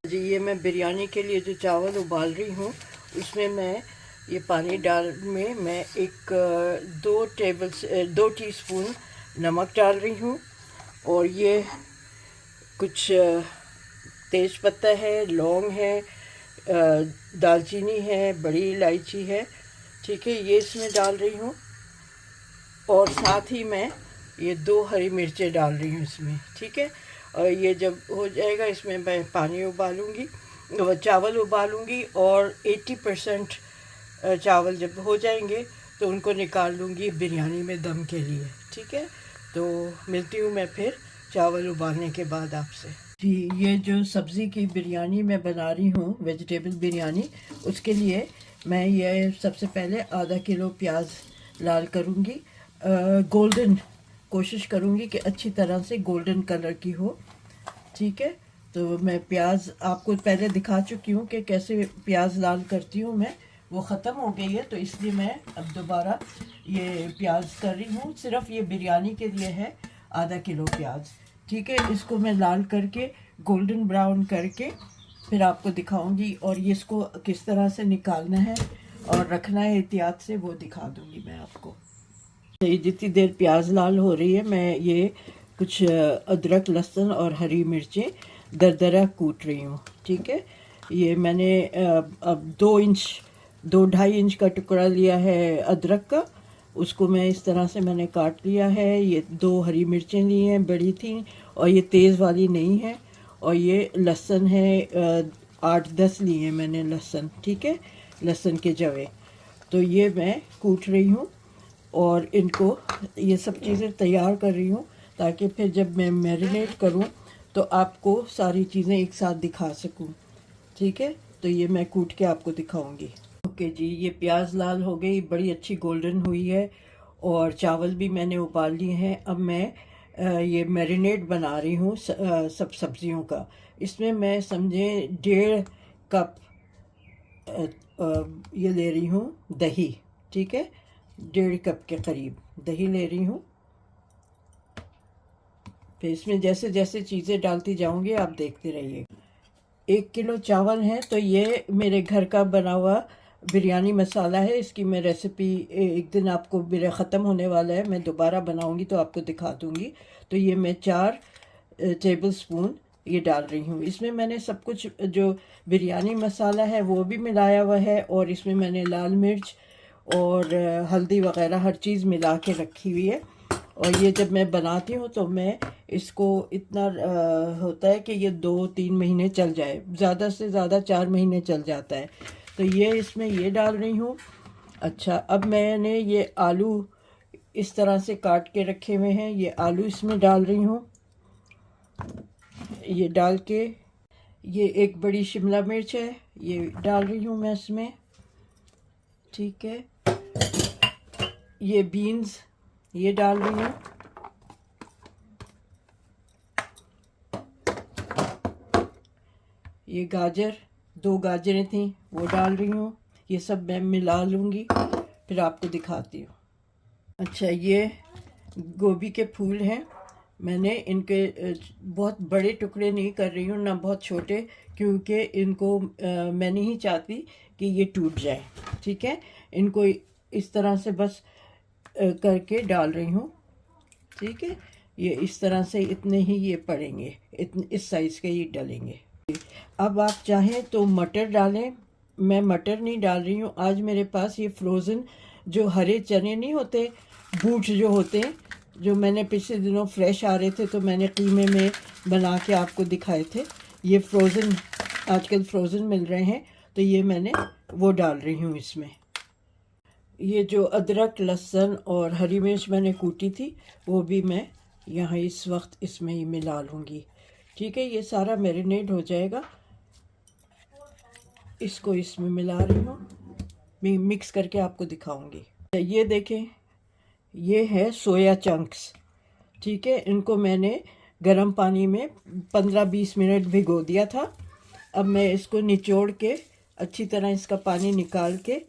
जी ये मैं बिरयानी के लिए जो चावल उबाल रही हूँ उसमें मैं ये पानी डाल में मैं एक 2 टीस्पून नमक डाल रही हूँ। और ये कुछ तेज पत्ता है, लौंग है, दालचीनी है, बड़ी इलायची है, ठीक है, ये इसमें डाल रही हूँ। और साथ ही मैं ये 2 हरी मिर्चें डाल रही हूँ इसमें, ठीक है। और ये जब हो जाएगा इसमें मैं पानी उबालूँगी, चावल उबालूँगी और 80% चावल जब हो जाएंगे तो उनको निकाल लूँगी बिरयानी में दम के लिए, ठीक है। तो मिलती हूँ मैं फिर चावल उबालने के बाद आपसे। जी ये जो सब्ज़ी की बिरयानी मैं बना रही हूँ, वेजिटेबल बिरयानी, उसके लिए मैं ये सबसे पहले आधा किलो प्याज लाल करूँगी। गोल्डन कोशिश करूँगी कि अच्छी तरह से गोल्डन कलर की हो, ठीक है। तो मैं प्याज आपको पहले दिखा चुकी हूँ कि कैसे प्याज लाल करती हूँ मैं, वो ख़त्म हो गई है तो इसलिए मैं अब दोबारा ये प्याज कर रही हूँ। सिर्फ ये बिरयानी के लिए है आधा किलो प्याज, ठीक है। इसको मैं लाल करके गोल्डन ब्राउन करके फिर आपको दिखाऊंगी और ये इसको किस तरह से निकालना है और रखना है एहतियात से, वो दिखा दूंगी मैं आपको। ये जितनी देर प्याज लाल हो रही है मैं ये कुछ अदरक, लहसुन और हरी मिर्चें दरदरा कूट रही हूँ, ठीक है। ये मैंने अब 2-2.5 इंच का टुकड़ा लिया है अदरक का, उसको मैं इस तरह से मैंने काट लिया है। ये 2 हरी मिर्चें ली हैं, बड़ी थी, और ये तेज़ वाली नहीं है। और ये लहसुन है 8-10 लिए हैं मैंने लहसुन, ठीक है, लहसुन के जवे। तो ये मैं कूट रही हूँ और इनको ये सब चीज़ें तैयार कर रही हूँ ताकि फिर जब मैं मैरिनेट करूँ तो आपको सारी चीज़ें एक साथ दिखा सकूँ, ठीक है। तो ये मैं कूट के आपको दिखाऊंगी। ओके जी, ये प्याज लाल हो गई, बड़ी अच्छी गोल्डन हुई है और चावल भी मैंने उबाल लिए हैं। अब मैं ये मैरिनेट बना रही हूँ सब सब्जियों का। इसमें मैं समझे 1.5 कप ये ले रही हूँ दही, ठीक है, 1.5 कप के करीब दही ले रही हूँ। फिर इसमें जैसे जैसे चीज़ें डालती जाऊंगी आप देखते रहिए। 1 किलो चावल है तो ये मेरे घर का बना हुआ बिरयानी मसाला है। इसकी मैं रेसिपी एक दिन आपको मेरा ख़त्म होने वाला है, मैं दोबारा बनाऊंगी तो आपको दिखा दूंगी। तो ये मैं 4 टेबल स्पून ये डाल रही हूँ। इसमें मैंने सब कुछ जो बिरयानी मसाला है वो भी मिलाया हुआ है और इसमें मैंने लाल मिर्च और हल्दी वगैरह हर चीज़ मिला के रखी हुई है। और ये जब मैं बनाती हूँ तो मैं इसको इतना होता है कि ये 2-3 महीने चल जाए, ज़्यादा से ज़्यादा 4 महीने चल जाता है। तो ये इसमें ये डाल रही हूँ। अच्छा, अब मैंने ये आलू इस तरह से काट के रखे हुए हैं, ये आलू इसमें डाल रही हूँ। ये डाल के ये एक बड़ी शिमला मिर्च है, ये डाल रही हूँ मैं इसमें, ठीक है। ये बीन्स ये डाल रही हूँ। ये गाजर 2 गाजरें थी वो डाल रही हूँ। ये सब मैं मिला लूँगी फिर आपको दिखाती हूँ। अच्छा, ये गोभी के फूल हैं, मैंने इनके बहुत बड़े टुकड़े नहीं कर रही हूँ ना बहुत छोटे, क्योंकि इनको मैं नहीं चाहती कि ये टूट जाए, ठीक है। इनको इस तरह से बस करके डाल रही हूँ, ठीक है। ये इस तरह से इतने ही ये पड़ेंगे, इतने इस साइज़ के ये डलेंगे। अब आप चाहें तो मटर डालें, मैं मटर नहीं डाल रही हूँ। आज मेरे पास ये फ्रोज़न जो हरे चने नहीं होते, बूट जो होते हैं, जो मैंने पिछले दिनों फ्रेश आ रहे थे तो मैंने कीमे में बना के आपको दिखाए थे। ये फ्रोज़न आजकल फ्रोज़न मिल रहे हैं तो ये मैंने वो डाल रही हूँ इसमें। ये जो अदरक, लहसुन और हरी मिर्च मैंने कूटी थी वो भी मैं यहाँ इस वक्त इसमें ही मिला लूँगी, ठीक है। ये सारा मैरिनेट हो जाएगा, इसको इसमें मिला रही हूँ, मैं मिक्स करके आपको दिखाऊंगी। ये देखें, ये है सोया चंक्स, ठीक है। इनको मैंने गर्म पानी में 15-20 मिनट भिगो दिया था। अब मैं इसको निचोड़ के अच्छी तरह इसका पानी निकाल के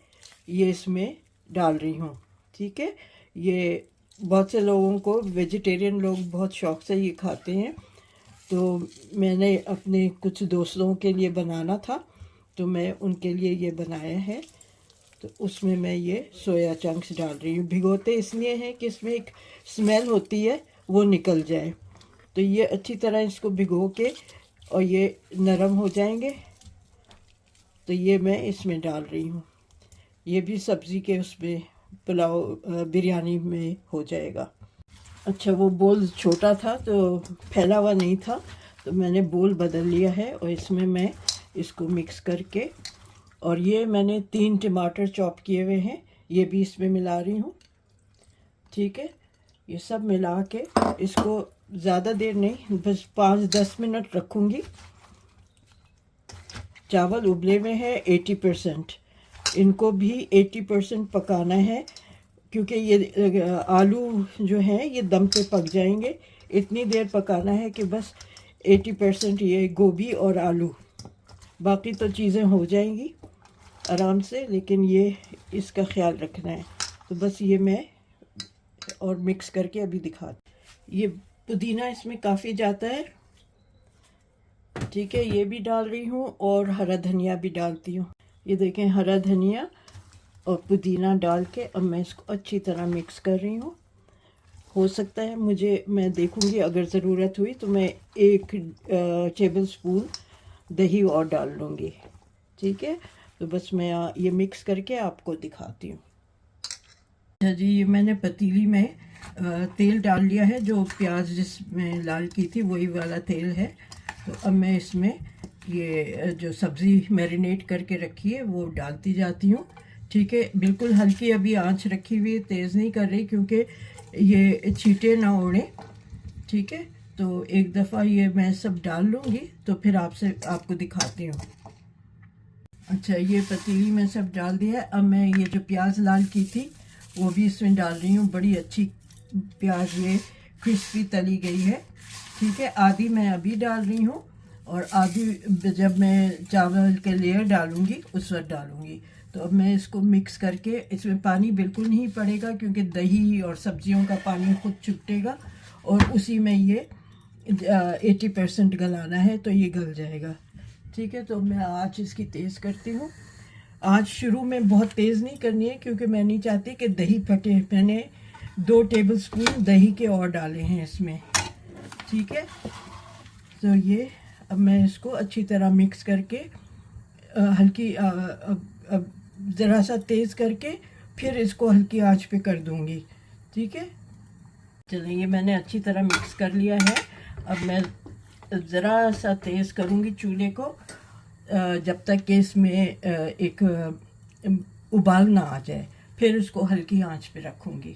ये इसमें डाल रही हूँ, ठीक है। ये बहुत से लोगों को, वेजिटेरियन लोग बहुत शौक से ये खाते हैं तो मैंने अपने कुछ दोस्तों के लिए बनाना था, तो मैं उनके लिए ये बनाया है। तो उसमें मैं ये सोया चंक्स डाल रही हूँ। भिगोते इसलिए हैं कि इसमें एक स्मेल होती है, वो निकल जाए। तो ये अच्छी तरह इसको भिगो के और ये नरम हो जाएंगे, तो ये मैं इसमें डाल रही हूँ। ये भी सब्ज़ी के उसमें पुलाव बिरयानी में हो जाएगा। अच्छा, वो बोल छोटा था तो फैला हुआ नहीं था, तो मैंने बोल बदल लिया है और इसमें मैं इसको मिक्स करके, और ये मैंने 3 टमाटर चॉप किए हुए हैं, ये भी इसमें मिला रही हूँ। ठीक है, ये सब मिला के इसको ज़्यादा देर नहीं, बस 5-10 मिनट रखूँगी। चावल उबले हुए हैं 80%, इनको भी 80% पकाना है, क्योंकि ये आलू जो हैं ये दम पे पक जाएंगे। इतनी देर पकाना है कि बस 80% ये गोभी और आलू, बाकी तो चीज़ें हो जाएंगी आराम से, लेकिन ये इसका ख्याल रखना है। तो बस ये मैं और मिक्स करके अभी दिखा, ये पुदीना इसमें काफ़ी जाता है। ठीक है, ये भी डाल रही हूँ और हरा धनिया भी डालती हूँ। ये देखें, हरा धनिया और पुदीना डाल के अब मैं इसको अच्छी तरह मिक्स कर रही हूँ। हो सकता है मैं देखूँगी, अगर ज़रूरत हुई तो मैं 1 टेबल स्पून दही और डाल लूँगी। ठीक है, तो बस मैं ये मिक्स करके आपको दिखाती हूँ। अच्छा जी, ये मैंने पतीली में तेल डाल लिया है, जो प्याज जिसमें लाल की थी वही वाला तेल है। तो अब मैं इसमें ये जो सब्ज़ी मैरिनेट करके रखी है वो डालती जाती हूँ। ठीक है, बिल्कुल हल्की अभी आंच रखी हुई है, तेज़ नहीं कर रही, क्योंकि ये छींटे ना उड़े। ठीक है, तो एक दफ़ा ये मैं सब डाल लूँगी तो फिर आपको दिखाती हूँ। अच्छा, ये पतीली में सब डाल दिया। अब मैं ये जो प्याज लाल की थी वो भी इसमें डाल रही हूँ। बड़ी अच्छी प्याज ये क्रिस्पी तली गई है। ठीक है, आधी मैं अभी डाल रही हूँ और आधी जब मैं चावल के लेयर डालूँगी उस वक्त डालूँगी। तो अब मैं इसको मिक्स करके, इसमें पानी बिल्कुल नहीं पड़ेगा क्योंकि दही और सब्जियों का पानी खुद छुटेगा, और उसी में ये 80% गलाना है तो ये गल जाएगा। ठीक है, तो मैं आँच इसकी तेज़ करती हूँ। आँच शुरू में बहुत तेज़ नहीं करनी है, क्योंकि मैं नहीं चाहती कि दही फटे। मैंने 2 टेबल स्पून दही के और डाले हैं इसमें। ठीक है, तो ये अब मैं इसको अच्छी तरह मिक्स करके हल्की अब ज़रा सा तेज़ करके फिर इसको हल्की आंच पे कर दूंगी। ठीक है, चलिए, ये मैंने अच्छी तरह मिक्स कर लिया है। अब मैं ज़रा सा तेज़ करूंगी चूल्हे को, जब तक कि इसमें एक उबाल ना आ जाए, फिर इसको हल्की आंच पे रखूंगी।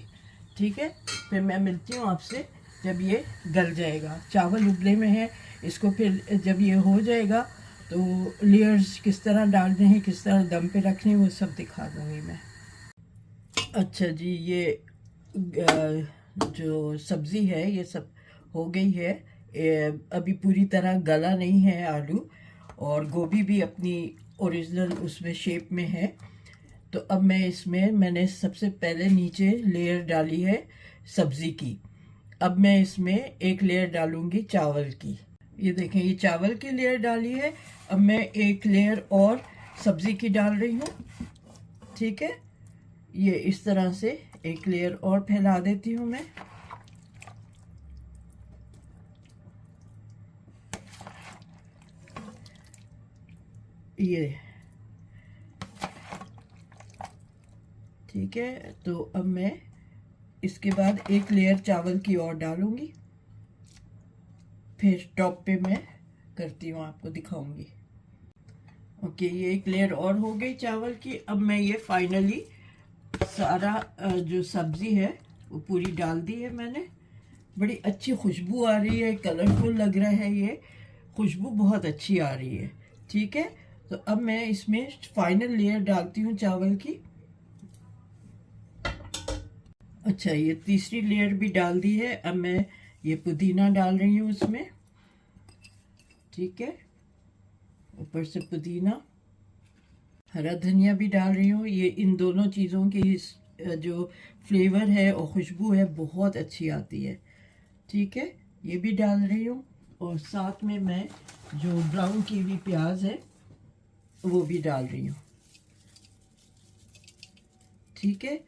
ठीक है, फिर मैं मिलती हूँ आपसे जब ये गल जाएगा। चावल उबले में है, इसको फिर जब ये हो जाएगा तो लेयर्स किस तरह डालने हैं, किस तरह दम पे रखने हैं, वो सब दिखा दूँगी मैं। अच्छा जी, ये जो सब्ज़ी है ये सब हो गई है। अभी पूरी तरह गला नहीं है आलू, और गोभी भी अपनी ओरिजिनल उसमें शेप में है। तो अब मैंने सबसे पहले नीचे लेयर डाली है सब्ज़ी की। अब मैं इसमें एक लेयर डालूंगी चावल की। ये देखें, ये चावल की लेयर डाली है। अब मैं एक लेयर और सब्ज़ी की डाल रही हूँ। ठीक है, ये इस तरह से एक लेयर और फैला देती हूँ मैं। ये ठीक है, तो अब मैं इसके बाद एक लेयर चावल की और डालूंगी, फिर टॉप पे मैं करती हूँ, आपको दिखाऊंगी। ओके, ये एक लेयर और हो गई चावल की। अब मैं ये फाइनली सारा जो सब्ज़ी है वो पूरी डाल दी है मैंने। बड़ी अच्छी खुशबू आ रही है, कलरफुल लग रहा है, ये खुशबू बहुत अच्छी आ रही है। ठीक है, तो अब मैं इसमें फाइनल लेयर डालती हूँ चावल की। अच्छा, ये तीसरी लेयर भी डाल दी है। अब मैं ये पुदीना डाल रही हूँ उसमें। ठीक है, ऊपर से पुदीना, हरा धनिया भी डाल रही हूँ। ये इन दोनों चीज़ों की जो फ्लेवर है और खुशबू है बहुत अच्छी आती है। ठीक है, ये भी डाल रही हूँ। और साथ में मैं जो ब्राउन की हुई प्याज है वो भी डाल रही हूँ। ठीक है,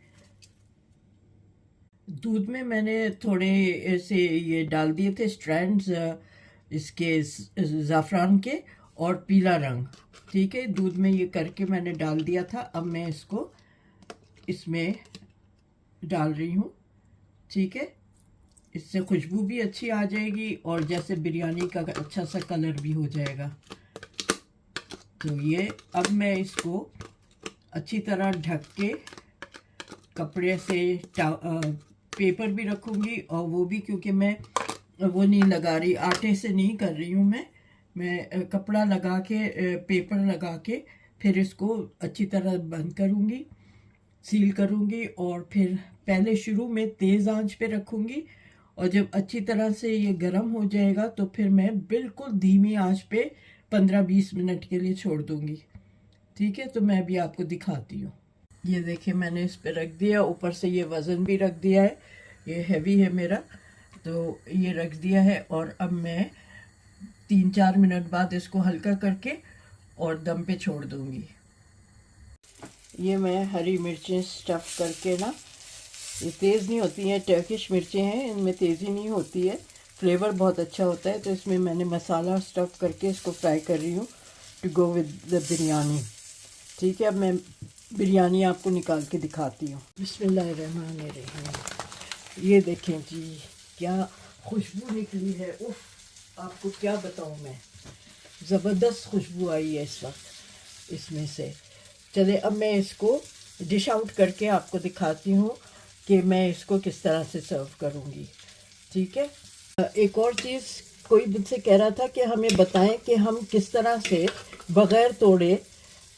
दूध में मैंने थोड़े ऐसे ये डाल दिए थे स्ट्रैंड्स इसके ज़ाफ़रान के और पीला रंग। ठीक है, दूध में ये करके मैंने डाल दिया था। अब मैं इसको इसमें डाल रही हूँ। ठीक है, इससे खुशबू भी अच्छी आ जाएगी और जैसे बिरयानी का अच्छा सा कलर भी हो जाएगा। तो ये अब मैं इसको अच्छी तरह ढक के कपड़े से पेपर भी रखूँगी, और वो भी क्योंकि मैं वो नहीं लगा रही, आटे से नहीं कर रही हूँ मैं कपड़ा लगा के पेपर लगा के फिर इसको अच्छी तरह बंद करूँगी, सील करूँगी, और फिर पहले शुरू में तेज़ आंच पे रखूँगी, और जब अच्छी तरह से ये गर्म हो जाएगा तो फिर मैं बिल्कुल धीमी आंच पे 15-20 मिनट के लिए छोड़ दूँगी। ठीक है, तो मैं अभी आपको दिखाती हूँ। ये देखिए मैंने इस पे रख दिया, ऊपर से ये वज़न भी रख दिया है, ये हैवी है मेरा, तो ये रख दिया है। और अब मैं 3-4 मिनट बाद इसको हल्का करके और दम पे छोड़ दूँगी। ये मैं हरी मिर्चें स्टफ़ करके ना, ये तेज़ नहीं होती हैं, टर्किश मिर्चें हैं, इनमें तेज़ी नहीं होती है, फ्लेवर बहुत अच्छा होता है। तो इसमें मैंने मसाला स्टफ़ करके इसको फ्राई कर रही हूँ to go with the biryani. ठीक है, अब मैं बिरयानी आपको निकाल के दिखाती हूँ। बिस्मिल्लाहिर्रहमानिर्रहीम। ये देखें जी, क्या खुशबू निकली है। उफ, आपको क्या बताऊँ मैं, ज़बरदस्त खुशबू आई है इस वक्त इसमें से। चले अब मैं इसको डिश आउट करके आपको दिखाती हूँ कि मैं इसको किस तरह से सर्व करूँगी। ठीक है, एक और चीज़, कोई मुझसे कह रहा था कि हमें बताएं कि हम किस तरह से बग़ैर तोड़े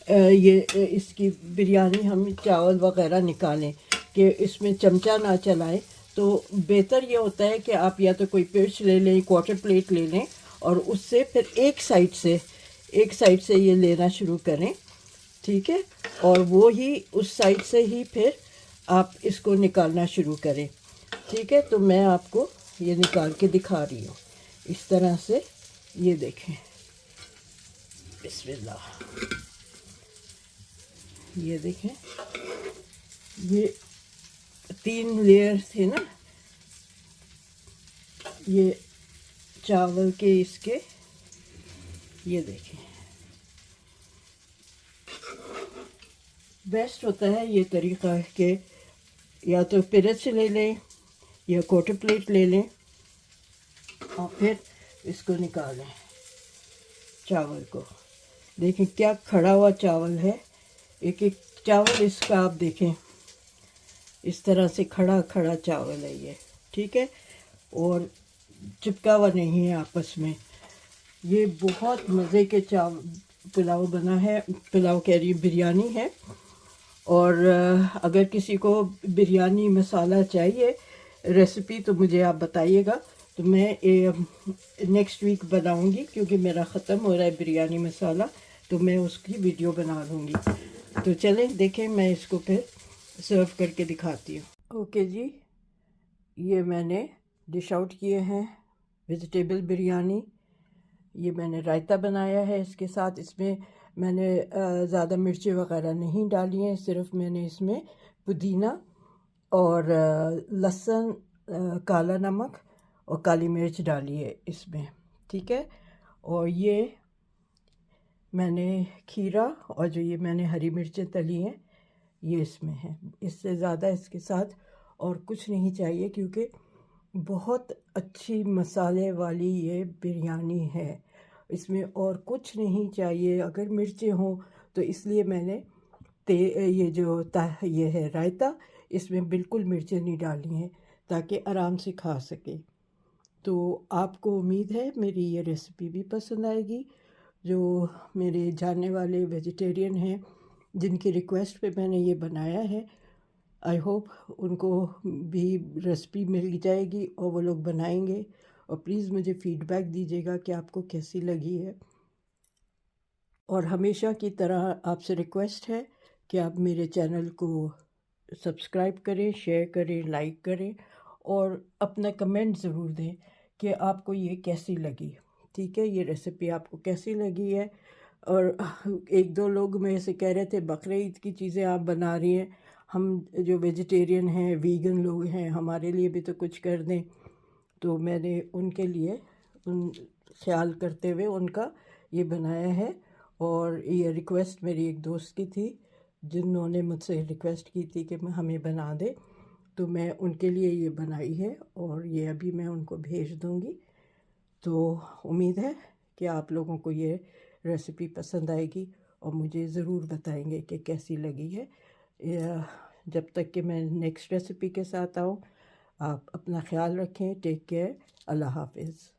ये इसकी बिरयानी हम चावल वगैरह निकालें, कि इसमें चमचा ना चलाएं। तो बेहतर ये होता है कि आप या तो कोई पिर्च ले लें, क्वार्टर प्लेट ले लें, और उससे फिर एक साइड से ये लेना शुरू करें। ठीक है, और वो ही उस साइड से ही फिर आप इसको निकालना शुरू करें। ठीक है, तो मैं आपको ये निकाल के दिखा रही हूँ इस तरह से। ये देखें, बिस्मिल्लाह, ये देखें, ये 3 लेयर थे ना ये चावल के इसके। ये देखें, बेस्ट होता है ये तरीक़ा कि या तो पिरच ले लें या क्वार्टर प्लेट ले लें और फिर इसको निकालें चावल को। देखें क्या खड़ा हुआ चावल है, एक एक चावल इसका आप देखें, इस तरह से खड़ा खड़ा चावल है ये। ठीक है, और चिपका हुआ नहीं है आपस में। ये बहुत मज़े के पुलाव बना है, पुलाव कह रही बिरयानी है। और अगर किसी को बिरयानी मसाला चाहिए रेसिपी तो मुझे आप बताइएगा, तो मैं नेक्स्ट वीक बनाऊंगी, क्योंकि मेरा ख़त्म हो रहा है बिरयानी मसाला, तो मैं उसकी वीडियो बना लूँगी। तो चलें देखें, मैं इसको फिर सर्व करके दिखाती हूँ। ओके जी, ये मैंने डिश आउट किए हैं वेजिटेबल बिरयानी। ये मैंने रायता बनाया है इसके साथ। इसमें मैंने ज़्यादा मिर्ची वगैरह नहीं डाली हैं, सिर्फ मैंने इसमें पुदीना और लहसुन, काला नमक और काली मिर्च डाली है इसमें। ठीक है, और ये मैंने खीरा और जो ये मैंने हरी मिर्चें तली हैं ये इसमें है। इससे ज़्यादा इसके साथ और कुछ नहीं चाहिए, क्योंकि बहुत अच्छी मसाले वाली ये बिरयानी है, इसमें और कुछ नहीं चाहिए। अगर मिर्चें हों तो इसलिए मैंने ये है रायता, इसमें बिल्कुल मिर्चें नहीं डाली हैं ताकि आराम से खा सके। तो आपको उम्मीद है मेरी ये रेसिपी भी पसंद आएगी। जो मेरे जानने वाले वेजिटेरियन हैं जिनकी रिक्वेस्ट पे मैंने ये बनाया है, आई होप उनको भी रेसिपी मिल जाएगी और वो लोग बनाएंगे। और प्लीज़ मुझे फ़ीडबैक दीजिएगा कि आपको कैसी लगी है। और हमेशा की तरह आपसे रिक्वेस्ट है कि आप मेरे चैनल को सब्सक्राइब करें, शेयर करें, लाइक करें और अपना कमेंट ज़रूर दें कि आपको ये कैसी लगी। ठीक है, ये रेसिपी आपको कैसी लगी है। और एक दो लोग मेरे से कह रहे थे बकरे ईद की चीज़ें आप बना रही हैं, हम जो वेजिटेरियन हैं, वीगन लोग हैं, हमारे लिए भी तो कुछ कर दें। तो मैंने उनके लिए उन ख्याल करते हुए उनका ये बनाया है। और ये रिक्वेस्ट मेरी एक दोस्त की थी, जिन्होंने मुझसे रिक्वेस्ट की थी कि हमें बना दे, तो मैं उनके लिए ये बनाई है और ये अभी मैं उनको भेज दूँगी। तो उम्मीद है कि आप लोगों को ये रेसिपी पसंद आएगी और मुझे ज़रूर बताएंगे कि कैसी लगी है। जब तक कि मैं नेक्स्ट रेसिपी के साथ आऊँ, आप अपना ख्याल रखें। Take care. अल्लाह हाफिज़।